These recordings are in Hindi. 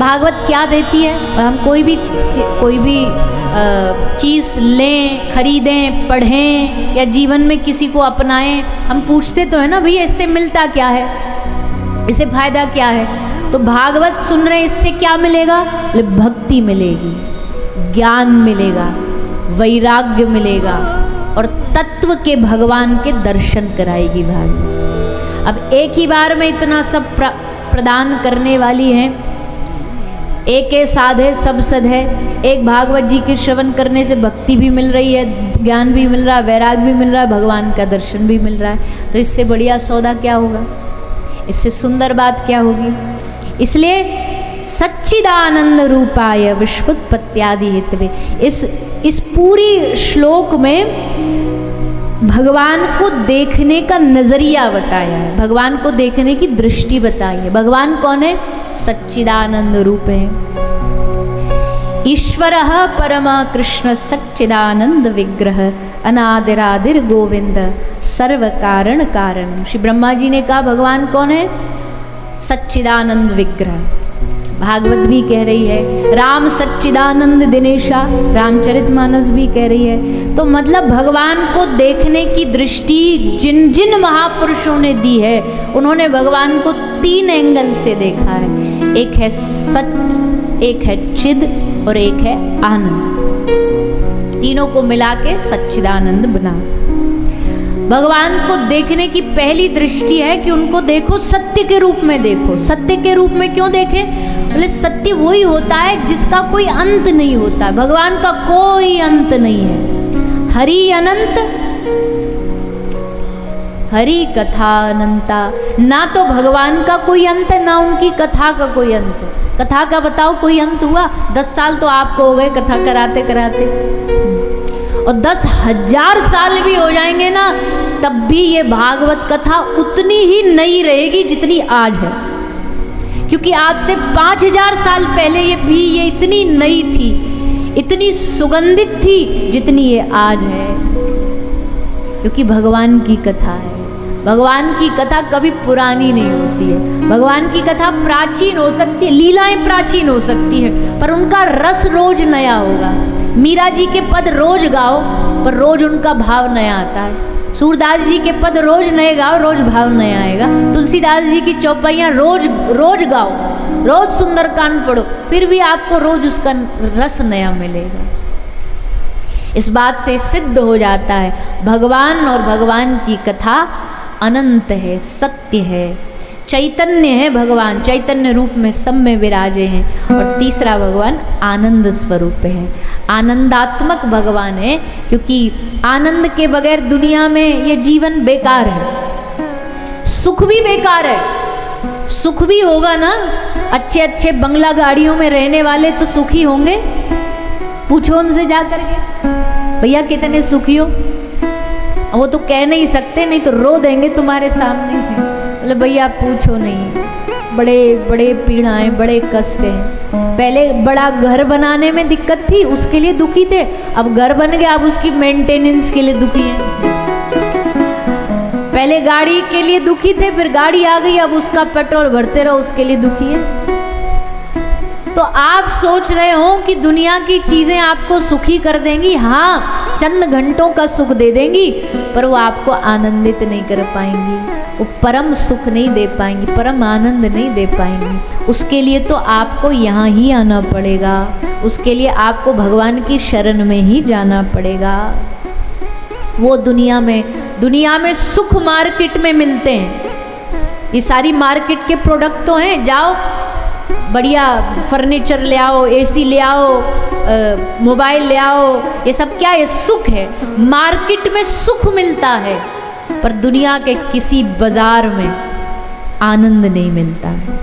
भागवत क्या देती है? हम कोई भी चीज़ लें, खरीदें, पढ़ें या जीवन में किसी को अपनाएं, हम पूछते तो है ना भैया इससे मिलता क्या है, इससे फायदा क्या है? तो भागवत सुन रहे इससे क्या मिलेगा? भक्ति मिलेगी, ज्ञान मिलेगा, वैराग्य मिलेगा और तत्व के भगवान के दर्शन कराएगी भागवत। अब एक ही बार में इतना सब प्रदान करने वाली है। एक साधे सब सद है। एक भागवत जी के श्रवण करने से भक्ति भी मिल रही है, ज्ञान भी मिल रहा है, वैराग्य भी मिल रहा है, भगवान का दर्शन भी मिल रहा है। तो इससे बढ़िया सौदा क्या होगा? इससे सुंदर बात क्या होगी? इसलिए सच्चिदानंद रूपाय विश्वोत्पत्त्यादि हेतवे, इस पूरी श्लोक में भगवान को देखने का नजरिया बताया है, भगवान को देखने की दृष्टि बताई है। भगवान कौन है? सच्चिदानंद रूप है। ईश्वरः परमा कृष्ण सच्चिदानंद विग्रह अनादिरादिर गोविंद सर्व कारण कारण। श्री ब्रह्मा जी ने कहा भगवान कौन है? सच्चिदानंद विग्रह। भागवत भी कह रही है, राम सच्चिदानंद दिनेशा, रामचरितमानस भी कह रही है। तो मतलब भगवान को देखने की दृष्टि जिन जिन महापुरुषों ने दी है, उन्होंने भगवान को 3 एंगल से देखा है। एक है सच, एक है चिद और एक है आनंद। तीनों को मिला के सच्चिदानंद बना। भगवान को देखने की पहली दृष्टि है कि उनको देखो सत्य के रूप में देखो। सत्य के रूप में क्यों देखें? बोले सत्य वही होता है जिसका कोई अंत नहीं होता। भगवान का कोई अंत नहीं है। हरि अनंत, हरि कथा अनंता। ना तो भगवान का कोई अंत है, ना उनकी कथा का कोई अंत है। कथा का बताओ कोई अंत हुआ? 10 साल तो आपको हो गए कथा कराते कराते, और 10,000 साल भी हो जाएंगे ना, तब भी ये भागवत कथा उतनी ही नई रहेगी जितनी आज है। क्योंकि आज से 5,000 साल पहले ये इतनी नई थी, इतनी सुगंधित थी जितनी ये आज है। क्योंकि भगवान की कथा है। भगवान की कथा कभी पुरानी नहीं होती है। भगवान की कथा प्राचीन हो सकती है, लीलाएं प्राचीन हो सकती है, पर उनका रस रोज नया होगा। मीरा जी के पद रोज गाओ, पर रोज उनका भाव नया आता है। सूरदास जी के पद रोज नए गाओ, रोज भाव नया आएगा। तुलसीदास जी की चौपाइयाँ रोज रोज गाओ, रोज सुंदरकांड पढ़ो, फिर भी आपको रोज उसका रस नया मिलेगा। इस बात से सिद्ध हो जाता है भगवान और भगवान की कथा अनंत है, सत्य है, चैतन्य है। भगवान चैतन्य रूप में सब में विराजे हैं। और तीसरा भगवान आनंद स्वरूप है, आनंदात्मक भगवान है। क्योंकि आनंद के बगैर दुनिया में ये जीवन बेकार है, सुख भी बेकार है। सुख भी होगा ना, अच्छे अच्छे बंगला गाड़ियों में रहने वाले तो सुखी होंगे। पूछो उनसे जा करके, भैया कितने सुखी हो? वो तो कह नहीं सकते, नहीं तो रो देंगे तुम्हारे सामने। बोले भैया पूछो नहीं, बड़े बड़े पीड़ाएं, बड़े कष्ट हैं। पहले बड़ा घर बनाने में दिक्कत थी, उसके लिए दुखी थे। अब घर बन गया, अब उसकी मेंटेनेंस के लिए दुखी हैं। पहले गाड़ी के लिए दुखी थे, फिर गाड़ी आ गई, अब उसका पेट्रोल भरते रहो, उसके लिए दुखी है। तो आप सोच रहे हो कि दुनिया की चीजें आपको सुखी कर देंगी। हाँ, चंद घंटों का सुख दे देंगी, पर वो आपको आनंदित नहीं कर पाएंगी। वो परम सुख नहीं दे पाएंगी, परम आनंद नहीं दे पाएंगी। उसके लिए तो आपको यहाँ ही आना पड़ेगा। उसके लिए आपको भगवान की शरण में ही जाना पड़ेगा। वो दुनिया में सुख मार्केट में मिलते हैं। ये सारी मार्केट के प्रोडक्ट तो हैं। जाओ बढ़िया फर्नीचर ले आओ, एसी ले आओ, मोबाइल ले आओ, ये सब क्या है? सुख है। मार्केट में सुख मिलता है, पर दुनिया के किसी बाजार में आनंद नहीं मिलता है।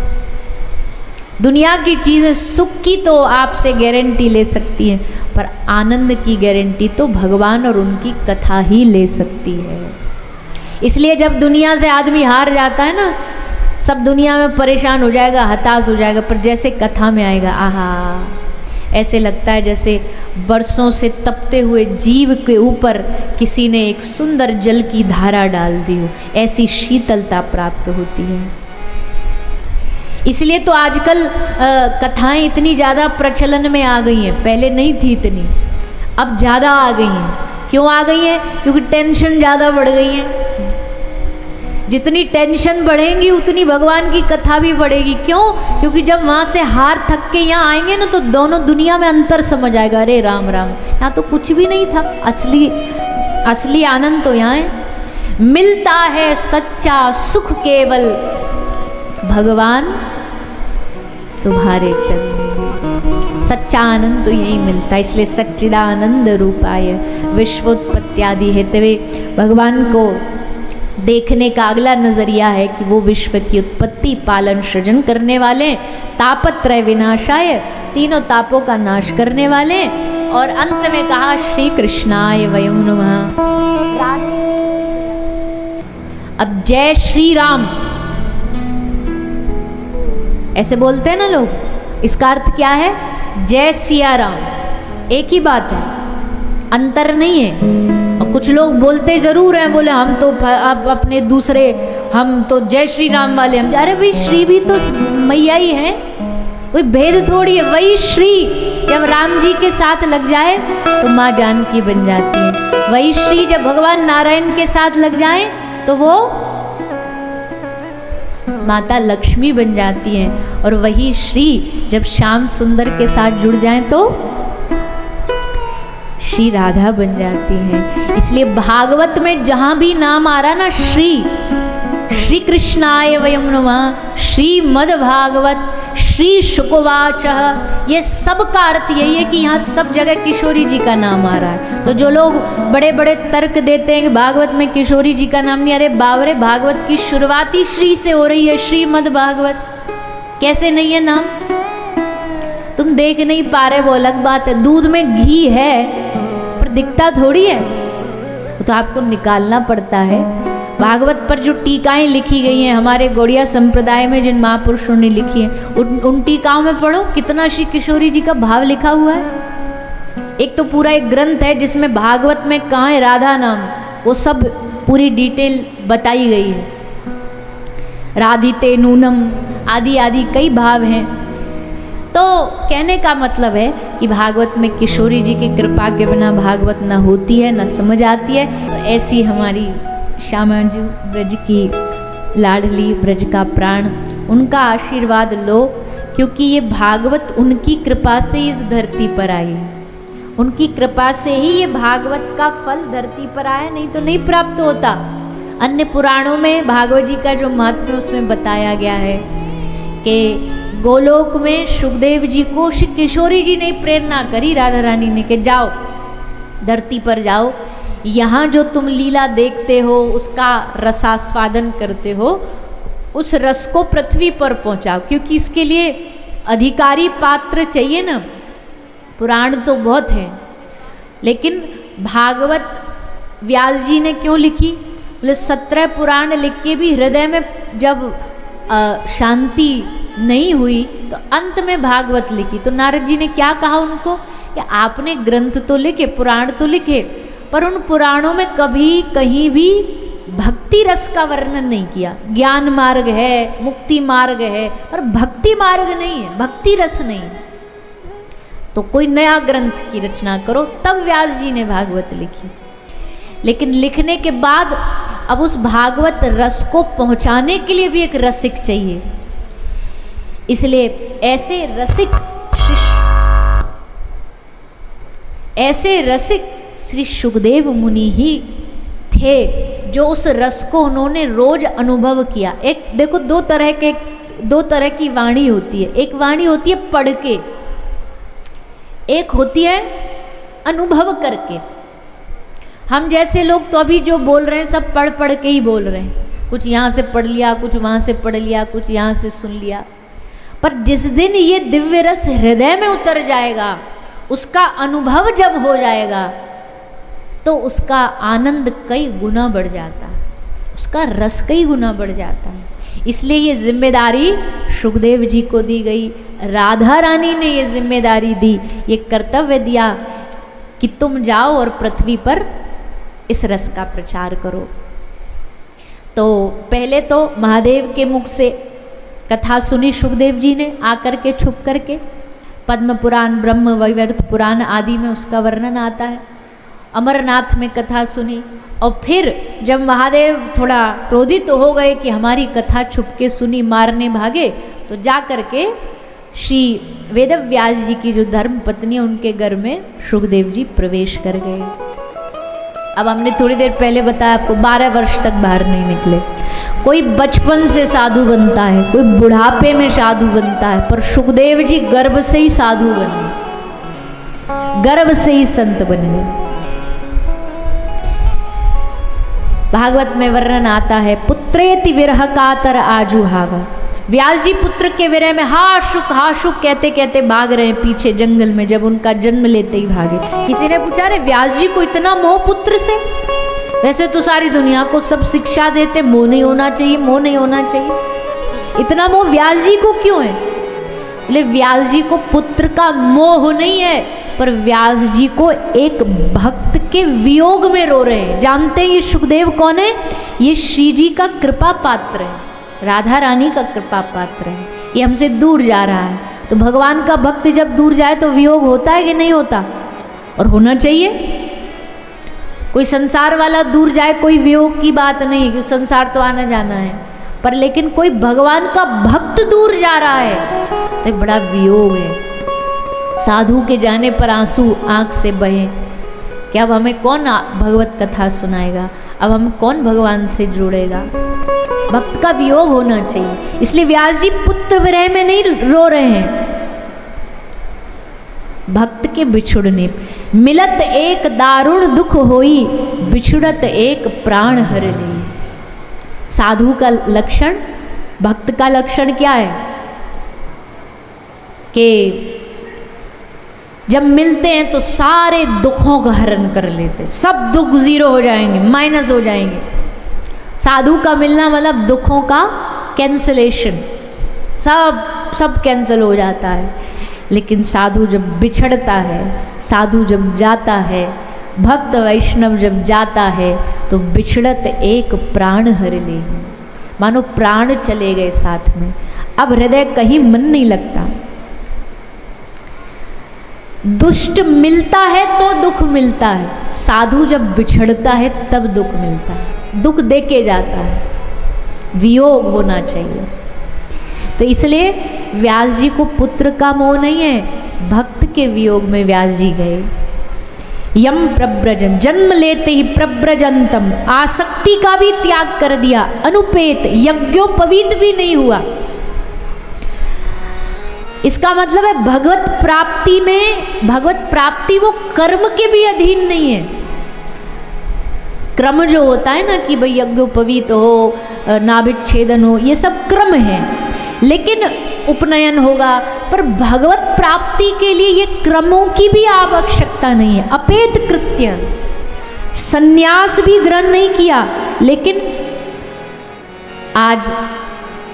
दुनिया की चीज़ें सुख की तो आपसे गारंटी ले सकती हैं, पर आनंद की गारंटी तो भगवान और उनकी कथा ही ले सकती है। इसलिए जब दुनिया से आदमी हार जाता है ना, सब दुनिया में परेशान हो जाएगा, हताश हो जाएगा, पर जैसे कथा में आएगा, आहा, ऐसे लगता है जैसे बरसों से तपते हुए जीव के ऊपर किसी ने एक सुंदर जल की धारा डाल दी हो। ऐसी शीतलता प्राप्त होती है। इसलिए तो आजकल कथाएं इतनी ज़्यादा प्रचलन में आ गई हैं, पहले नहीं थी इतनी, अब ज़्यादा आ गई हैं। क्यों आ गई हैं? क्योंकि टेंशन ज़्यादा बढ़ गई है। जितनी टेंशन बढ़ेगी उतनी भगवान की कथा भी बढ़ेगी। क्यों? क्योंकि जब वहाँ से हार थक के यहाँ आएंगे ना, तो दोनों दुनिया में अंतर समझ आएगा। अरे राम राम, यहाँ तो कुछ भी नहीं था, असली आनंद तो यहाँ है। मिलता है सच्चा सुख केवल भगवान तुम्हारे चरण। सच्चा आनंद तो यही मिलता है। इसलिए सच्चिदानंद रूपाय विश्वोत्पत्त्यादि हेतवे, भगवान को देखने का अगला नजरिया है कि वो विश्व की उत्पत्ति, पालन, सृजन करने वाले, तापत्रय विनाशाय, तीनों तापों का नाश करने वाले। और अंत में कहा श्री कृष्णाय वयं नमः। अब जय श्री राम ऐसे बोलते हैं ना लोग, इसका अर्थ क्या है? जय सिया राम, एक ही बात है, अंतर नहीं है। और कुछ लोग बोलते जरूर हैं, बोले हम तो अब अपने दूसरे, हम तो जय श्री राम वाले हम। अरे भाई, श्री भी तो मैया ही है, कोई भेद थोड़ी है। वही श्री जब राम जी के साथ लग जाए तो माँ जानकी बन जाती है। वही श्री जब भगवान नारायण के साथ लग जाए तो वो माता लक्ष्मी बन जाती हैं। और वही श्री जब श्याम सुंदर के साथ जुड़ जाएं तो श्री राधा बन जाती हैं। इसलिए भागवत में जहां भी नाम आ रहा ना, श्री कृष्णाय वयं नमः, श्रीमद् भागवत, श्री शुकवाच, ये सब का अर्थ यही है कि यहाँ सब जगह किशोरी जी का नाम आ रहा है। तो जो लोग बड़े बड़े तर्क देते हैं कि भागवत में किशोरी जी का नाम नहीं, अरे बावरे, भागवत की शुरुआत ही श्री से हो रही है, श्रीमद् भागवत, कैसे नहीं है नाम? तुम देख नहीं पा रहे वो अलग बात है। दूध में घी है पर दिखता थोड़ी है, तो आपको निकालना पड़ता है। भागवत पर जो टीकाएं लिखी गई हैं हमारे गौड़िया संप्रदाय में, जिन महापुरुषों ने लिखी हैं, उन टीकाओं में पढ़ो कितना श्री किशोरी जी का भाव लिखा हुआ है। एक तो पूरा एक ग्रंथ है जिसमें भागवत में कहाँ है राधा नाम, वो सब पूरी डिटेल बताई गई है। राधिते नूनम आदि आदि कई भाव हैं। तो कहने का मतलब है कि भागवत में किशोरी जी की कृपा के बिना भागवत न होती है, न समझ आती है। तो ऐसी हमारी श्यामा जी ब्रज की लाडली, ब्रज का प्राण, उनका आशीर्वाद लो, क्योंकि ये भागवत उनकी कृपा से इस धरती पर आई है। उनकी कृपा से ही ये भागवत का फल धरती पर आया, नहीं तो नहीं प्राप्त होता। अन्य पुराणों में भागवत जी का जो महत्व है उसमें बताया गया है कि गोलोक में सुखदेव जी को श्री किशोरी जी ने प्रेरणा करी, राधा रानी ने, कि जाओ धरती पर जाओ, यहाँ जो तुम लीला देखते हो उसका रसास्वादन करते हो, उस रस को पृथ्वी पर पहुँचाओ, क्योंकि इसके लिए अधिकारी पात्र चाहिए ना। पुराण तो बहुत हैं, लेकिन भागवत व्यास जी ने क्यों लिखी? बोले 17 पुराण लिख के भी हृदय में जब शांति नहीं हुई तो अंत में भागवत लिखी। तो नारद जी ने क्या कहा उनको कि आपने ग्रंथ तो लिखे, पुराण तो लिखे, पर उन पुराणों में कभी कहीं भी भक्ति रस का वर्णन नहीं किया। ज्ञान मार्ग है, मुक्ति मार्ग है, पर भक्ति मार्ग नहीं है, भक्ति रस नहीं। तो कोई नया ग्रंथ की रचना करो। तब व्यास जी ने भागवत लिखी। लेकिन लिखने के बाद अब उस भागवत रस को पहुंचाने के लिए भी एक रसिक चाहिए। इसलिए ऐसे रसिक श्री सुखदेव मुनि ही थे, जो उस रस को उन्होंने रोज अनुभव किया। एक देखो, दो तरह की वाणी होती है। एक वाणी होती है पढ़ के, एक होती है अनुभव करके। हम जैसे लोग तो अभी जो बोल रहे हैं सब पढ़ पढ़ के ही बोल रहे हैं, कुछ यहाँ से पढ़ लिया, कुछ वहाँ से पढ़ लिया, कुछ यहाँ से सुन लिया। पर जिस दिन ये दिव्य रस हृदय में उतर जाएगा, उसका अनुभव जब हो जाएगा, तो उसका आनंद कई गुना बढ़ जाता है, उसका रस कई गुना बढ़ जाता है। इसलिए ये जिम्मेदारी सुखदेव जी को दी गई, राधा रानी ने ये जिम्मेदारी दी, ये कर्तव्य दिया कि तुम जाओ और पृथ्वी पर इस रस का प्रचार करो। तो पहले तो महादेव के मुख से कथा सुनी सुखदेव जी ने आकर के छुप करके। पद्म पुराण, ब्रह्म वैवर्त पुराण आदि में उसका वर्णन आता है। अमरनाथ में कथा सुनी और फिर जब महादेव थोड़ा क्रोधित हो गए कि हमारी कथा छुप के सुनी, मारने भागे, तो जा करके श्री वेदव्यास जी की जो धर्म पत्नी है उनके घर में सुखदेव जी प्रवेश कर गए। अब हमने थोड़ी देर पहले बताया आपको 12 वर्ष तक बाहर नहीं निकले। कोई बचपन से साधु बनता है, कोई बुढ़ापे में साधु बनता है, पर सुखदेव जी गर्भ से ही साधु बने, गर्भ से ही संत बन गए। भागवत में वर्णन आता है, पुत्रेति विरह कातर आजुहावा। व्यास जी पुत्र के विरह में हाशुक कहते कहते भाग रहे हैं पीछे जंगल में, जब उनका जन्म लेते ही भागे। किसी ने पूछा, अरे व्यास जी को इतना मोह पुत्र से? वैसे तो सारी दुनिया को सब शिक्षा देते, मोह नहीं होना चाहिए, मोह नहीं होना चाहिए, इतना मोह व्यास जी को क्यों है? बोले व्यास जी को पुत्र का मोह नहीं है, पर व्यास जी को एक भक्त के वियोग में रो रहे हैं। जानते हैं ये सुखदेव कौन है? ये श्री जी का कृपा पात्र है, राधा रानी का कृपा पात्र है। ये हमसे दूर जा रहा है, तो भगवान का भक्त जब दूर जाए तो वियोग होता है कि नहीं होता? और होना चाहिए। कोई संसार वाला दूर जाए, कोई वियोग की बात नहीं, कि संसार तो आना जाना है, पर लेकिन कोई भगवान का भक्त दूर जा रहा है तो एक बड़ा वियोग है। साधु के जाने पर आंसू आंख से बहे कि अब हमें कौन भगवत कथा सुनाएगा, अब हम कौन भगवान से जोड़ेगा? भक्त का वियोग होना चाहिए। इसलिए व्यास जी पुत्र विरह में नहीं रो रहे हैं, भक्त के बिछुड़ने। मिलत एक दारुण दुख होई, बिछुड़त एक प्राण हर ली। साधु का लक्षण, भक्त का लक्षण क्या है? कि जब मिलते हैं तो सारे दुखों का हरण कर लेते, सब दुख जीरो हो जाएंगे, माइनस हो जाएंगे। साधु का मिलना मतलब दुखों का कैंसलेशन, सब कैंसिल हो जाता है। लेकिन साधु जब बिछड़ता है, साधु जब जाता है, भक्त वैष्णव जब जाता है, तो बिछड़त एक प्राण हर ले, मानो प्राण चले गए साथ में। अब हृदय कहीं मन नहीं लगता। दुष्ट मिलता है तो दुख मिलता है, साधु जब बिछड़ता है तब दुख मिलता है, दुख दे के जाता है। वियोग होना चाहिए। तो इसलिए व्यास जी को पुत्र का मोह नहीं है, भक्त के वियोग में व्यास जी गए। यम प्रव्रजन, जन्म लेते ही प्रव्रजंतम, आसक्ति का भी त्याग कर दिया। अनुपेत, यज्ञोपवीत भी नहीं हुआ। इसका मतलब है भगवत प्राप्ति में, भगवत प्राप्ति वो कर्म के भी अधीन नहीं है। क्रम जो होता है ना कि भाई यज्ञोपवीत हो, नाभिच्छेदन हो, ये सब क्रम है, लेकिन उपनयन होगा। पर भगवत प्राप्ति के लिए ये क्रमों की भी आवश्यकता नहीं है। अपेत कृत्य, संन्यास भी ग्रहण नहीं किया, लेकिन आज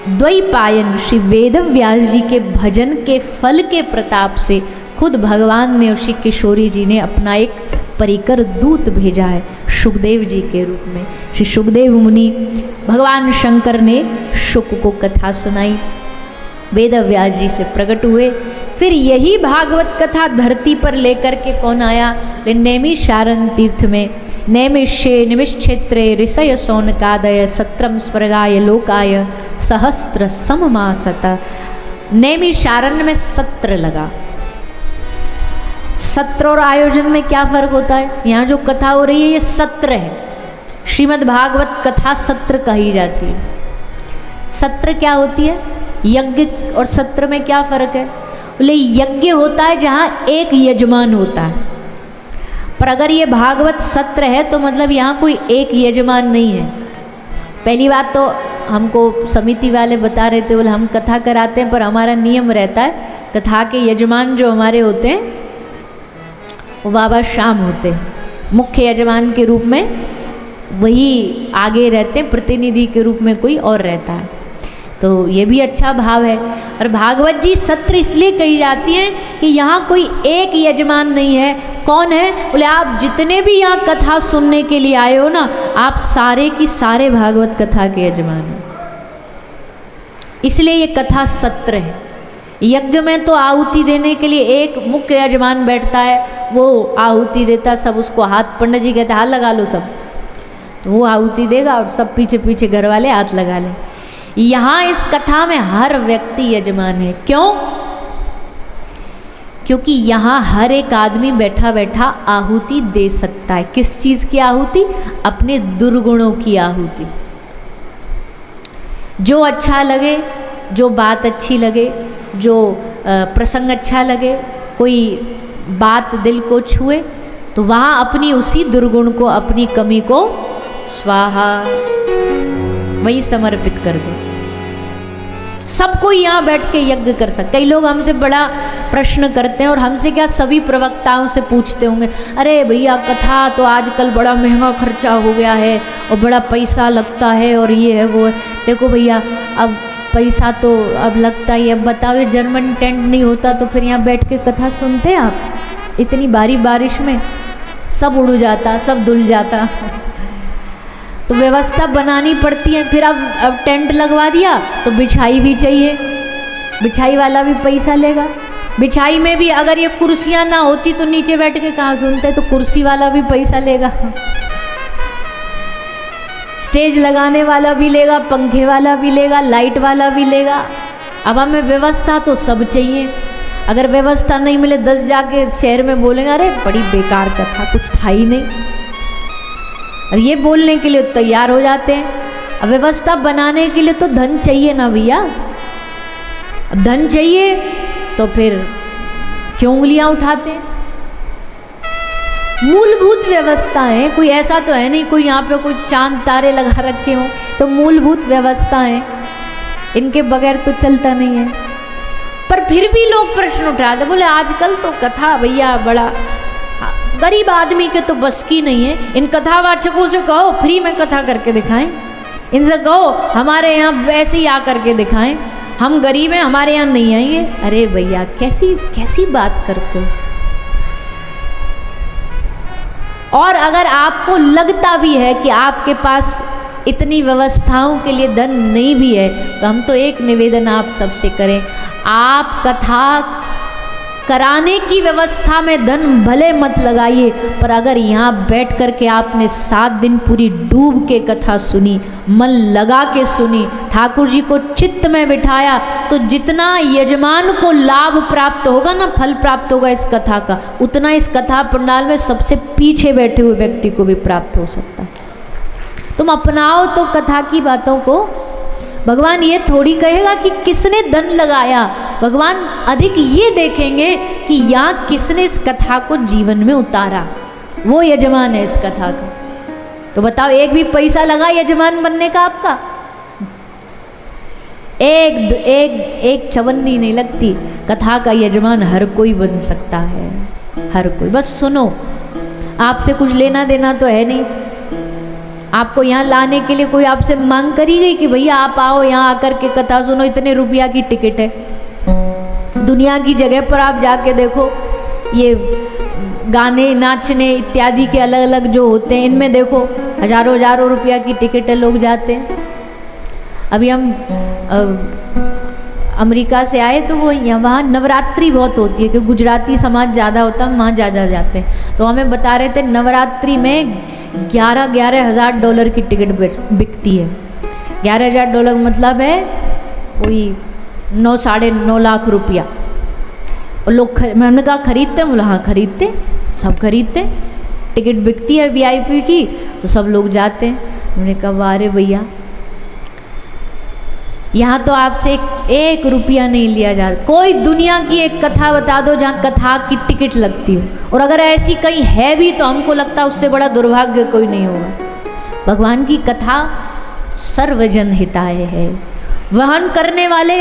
द्वैपायन श्री वेदव्यास जी के भजन के फल के प्रताप से खुद भगवान ने, श्री किशोरी जी ने अपना एक परिकर दूत भेजा है सुखदेव जी के रूप में। श्री सुखदेव मुनि, भगवान शंकर ने शुक को कथा सुनाई, वेदव्यास जी से प्रकट हुए। फिर यही भागवत कथा धरती पर लेकर के कौन आया? नैमिषारण्य तीर्थ में, नैमिष्ये निमिषक्षेत्रे ऋषय सौनकादय सत्रम स्वर्गाय लोकाय सहस्त्र सममासत। नैमिषारण्य में सत्र लगा। सत्र और आयोजन में क्या फर्क होता है? यहाँ जो कथा हो रही है ये सत्र है, श्रीमद् भागवत कथा सत्र कही जाती है। सत्र क्या होती है? यज्ञ और सत्र में क्या फर्क है? बोले यज्ञ होता है जहाँ एक यजमान होता है, पर अगर ये भागवत सत्र है तो मतलब यहाँ कोई एक यजमान नहीं है। पहली बात तो हमको समिति वाले बता रहे थे, बोले हम कथा कराते हैं पर हमारा नियम रहता है कथा के यजमान जो हमारे होते हैं वो बाबा श्याम होते हैं, मुख्य यजमान के रूप में वही आगे रहते हैं, प्रतिनिधि के रूप में कोई और रहता है। तो ये भी अच्छा भाव है। और भागवत जी सत्र इसलिए कही जाती है कि यहाँ कोई एक यजमान नहीं है। कौन है? बोले आप जितने भी यहाँ कथा सुनने के लिए आए हो ना, आप सारे की सारे भागवत कथा के यजमान हैं। इसलिए ये कथा सत्र है। यज्ञ में तो आहुति देने के लिए एक मुख्य यजमान बैठता है, वो आहुति देता, सब उसको हाथ, पंडित जी कहते हाथ लगा लो सब, तो वो आहुति देगा और सब पीछे पीछे घर वाले हाथ लगा ले। यहाँ इस कथा में हर व्यक्ति यजमान है। क्यों? क्योंकि यहाँ हर एक आदमी बैठा बैठा आहुति दे सकता है। किस चीज़ की आहुति? अपने दुर्गुणों की आहुति। जो अच्छा लगे, जो बात अच्छी लगे, जो प्रसंग अच्छा लगे, कोई बात दिल को छुए, तो वहाँ अपनी उसी दुर्गुण को, अपनी कमी को स्वाहा वही समर्पित कर दो। सबको यहाँ बैठ के यज्ञ कर सकते। कई लोग हमसे बड़ा प्रश्न करते हैं और हमसे क्या सभी प्रवक्ताओं से पूछते होंगे, अरे भैया कथा तो आजकल बड़ा महंगा खर्चा हो गया है और बड़ा पैसा लगता है और ये है वो है। देखो भैया अब पैसा तो अब लगता ही है। अब बताओ ये जर्मन टेंट नहीं होता तो फिर यहाँ बैठ के कथा सुनते आप? इतनी भारी बारिश में सब उड़ जाता, सब धुल जाता। तो व्यवस्था बनानी पड़ती है। फिर अब टेंट लगवा दिया तो बिछाई भी चाहिए, बिछाई वाला भी पैसा लेगा। बिछाई में भी अगर ये कुर्सियाँ ना होती तो नीचे बैठ के कहाँ सुनते, तो कुर्सी वाला भी पैसा लेगा, स्टेज लगाने वाला भी लेगा, पंखे वाला भी लेगा, लाइट वाला भी लेगा। अब हमें व्यवस्था तो सब चाहिए। अगर व्यवस्था नहीं मिले 10 जाके शहर में बोलेंगे अरे बड़ी बेकार कथा, कुछ था ही नहीं, और ये बोलने के लिए तैयार हो जाते हैं। अब व्यवस्था बनाने के लिए तो धन चाहिए ना भैया। अब धन चाहिए तो फिर क्यों उंगलियां उठाते हैं? मूलभूत व्यवस्था है, कोई ऐसा तो है नहीं कोई यहाँ पे कोई चांद तारे लगा रखे हों, तो मूलभूत व्यवस्था है, इनके बगैर तो चलता नहीं है। पर फिर भी लोग प्रश्न उठाते, बोले आजकल तो कथा भैया बड़ा, गरीब आदमी के तो बस की नहीं है। इन कथावाचकों से कहो फ्री में कथा करके दिखाएं, इनसे कहो हमारे यहाँ वैसे ही आ करके दिखाएं, हम गरीब हैं हमारे यहाँ नहीं आएंगे। अरे भैया कैसी कैसी बात करते हो। और अगर आपको लगता भी है कि आपके पास इतनी व्यवस्थाओं के लिए धन नहीं भी है, तो हम तो एक निवेदन आप सबसे करें, आप कथा कराने की व्यवस्था में धन भले मत लगाइए, पर अगर यहाँ बैठ कर के आपने 7 दिन पूरी डूब के कथा सुनी, मन लगा के सुनी, ठाकुर जी को चित्त में बिठाया, तो जितना यजमान को लाभ प्राप्त होगा ना, फल प्राप्त होगा इस कथा का, उतना इस कथा पंडाल में सबसे पीछे बैठे हुए व्यक्ति को भी प्राप्त हो सकता है। तुम अपनाओ तो कथा की बातों को। भगवान ये थोड़ी कहेगा कि किसने धन लगाया, भगवान अधिक ये देखेंगे कि यहाँ किसने इस कथा को जीवन में उतारा, वो यजमान है इस कथा का। तो बताओ एक भी पैसा लगा यजमान बनने का आपका? एक चवन्नी नहीं लगती। कथा का यजमान हर कोई बन सकता है, हर कोई। बस सुनो, आपसे कुछ लेना देना तो है नहीं। आपको यहाँ लाने के लिए कोई आपसे मांग करी गई कि भैया आप आओ यहाँ आकर के कथा सुनो, इतने रुपया की टिकट है। दुनिया की जगह पर आप जाके देखो, ये गाने नाचने इत्यादि के अलग अलग जो होते हैं, इनमें देखो हजारों हजारों रुपया की टिकट है, लोग जाते हैं। अभी हम अमेरिका से आए तो वो वहाँ नवरात्रि बहुत होती है, क्योंकि गुजराती समाज ज़्यादा होता है, वहाँ ज़्यादा जाते हैं। तो हमें बता रहे थे नवरात्रि में 11,000 हज़ार डॉलर की टिकट बिकती है। 11,000 डॉलर मतलब है वही 9 साढ़े 9 लाख रुपया। और लोग हमने कहा खरीदते हैं? बोला हाँ खरीदते, सब खरीदते। टिकट बिकती है VIP की तो सब लोग जाते हैं। हमने कहा वाह रे भैया, यहाँ तो आपसे एक रुपया नहीं लिया जाता। कोई दुनिया की एक कथा बता दो जहाँ कथा की टिकट लगती हो, और अगर ऐसी कहीं है भी तो हमको लगता है उससे बड़ा दुर्भाग्य कोई नहीं होगा। भगवान की कथा सर्वजन हिताय है, वहन करने वाले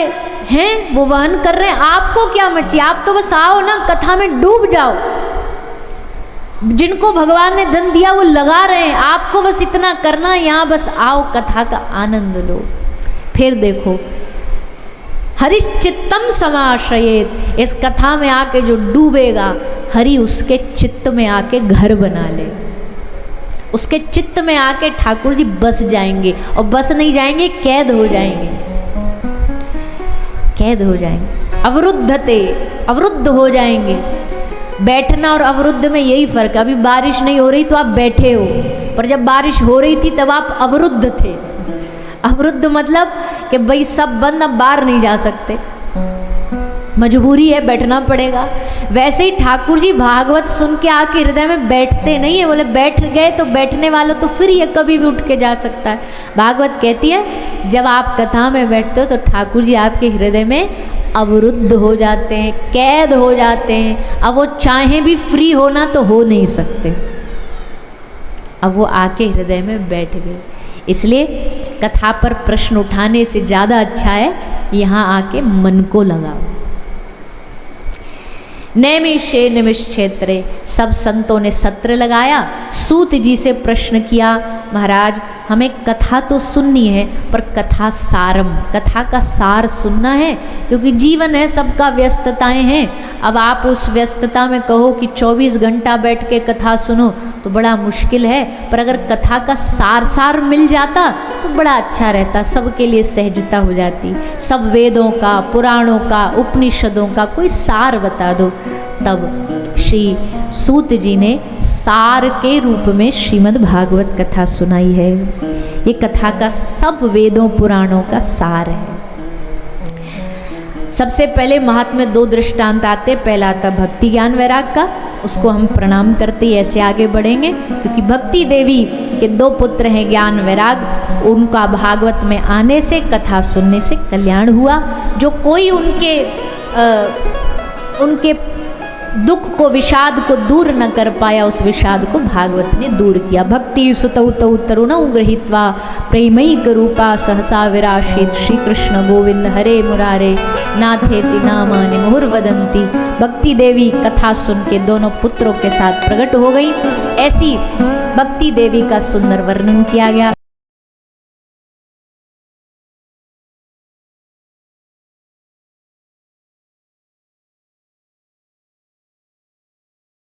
हैं वो वहन कर रहे हैं। आपको क्या मची, आप तो बस आओ ना, कथा में डूब जाओ। जिनको भगवान ने धन दिया वो लगा रहे हैं, आपको बस इतना करना, यहाँ बस आओ कथा का आनंद लो। फिर देखो हरिश्चित्तम समाश्रयेत, इस कथा में आके जो डूबेगा, हरि उसके चित्त में आके घर बना ले, उसके चित्त में आके ठाकुर जी बस जाएंगे, और बस नहीं जाएंगे कैद हो जाएंगे। कैद हो जाएंगे। अवरुद्धते, अवरुद्ध हो जाएंगे। बैठना और अवरुद्ध में यही फर्क है। अभी बारिश नहीं हो रही तो आप बैठे हो, पर जब बारिश हो रही थी तब आप अवरुद्ध थे। अवरुद्ध मतलब कि भाई सब बंद, अब बाहर नहीं जा सकते, मजबूरी है, बैठना पड़ेगा। वैसे ही ठाकुर जी भागवत सुन के आके हृदय में बैठते नहीं है। बोले बैठ गए तो बैठने वाला तो फिर ये कभी भी उठ के जा सकता है। भागवत कहती है जब आप कथा में बैठते हो तो ठाकुर जी आपके हृदय में अवरुद्ध हो जाते हैं, कैद हो जाते हैं। अब वो चाहे भी फ्री होना तो हो नहीं सकते। अब वो आके हृदय में बैठ गए। इसलिए कथा पर प्रश्न उठाने से ज़्यादा अच्छा है यहाँ आके मन को लगाओ। नैमिषे निमिषेत्रे, सब संतों ने सत्र लगाया। सूत जी से प्रश्न किया, महाराज हमें कथा तो सुननी है पर कथा सारम, कथा का सार सुनना है, क्योंकि जीवन है, सबका व्यस्तताएं हैं। अब आप उस व्यस्तता में कहो कि 24 घंटा बैठ के कथा सुनो तो बड़ा मुश्किल है, पर अगर कथा का सार मिल जाता तो बड़ा अच्छा रहता, सबके लिए सहजता हो जाती। सब वेदों का, पुराणों का, उपनिषदों का कोई सार बता दो। तब श्री सूत जी ने सार के रूप में श्रीमद् भागवत कथा सुनाई है। ये कथा का सब वेदों पुराणों का सार है। सबसे पहले महात्म्य 2 दृष्टांत आते। पहला आता भक्ति ज्ञान वैराग का, उसको हम प्रणाम करते ही ऐसे आगे बढ़ेंगे, क्योंकि भक्ति देवी के 2 पुत्र हैं ज्ञान वैराग। उनका भागवत में आने से, कथा सुनने से कल्याण हुआ। जो कोई उनके दुख को, विषाद को दूर न कर पाया, उस विषाद को भागवत ने दूर किया। भक्ति सुतौ तौ तरुणौ गृहीत्वा प्रेमैक रूपा सहसा विराशित, श्री कृष्ण गोविंद हरे मुरारे नाथेति नामानि मुहुर्वदन्ति। भक्ति देवी कथा सुन के दोनों पुत्रों के साथ प्रकट हो गई। ऐसी भक्ति देवी का सुंदर वर्णन किया गया।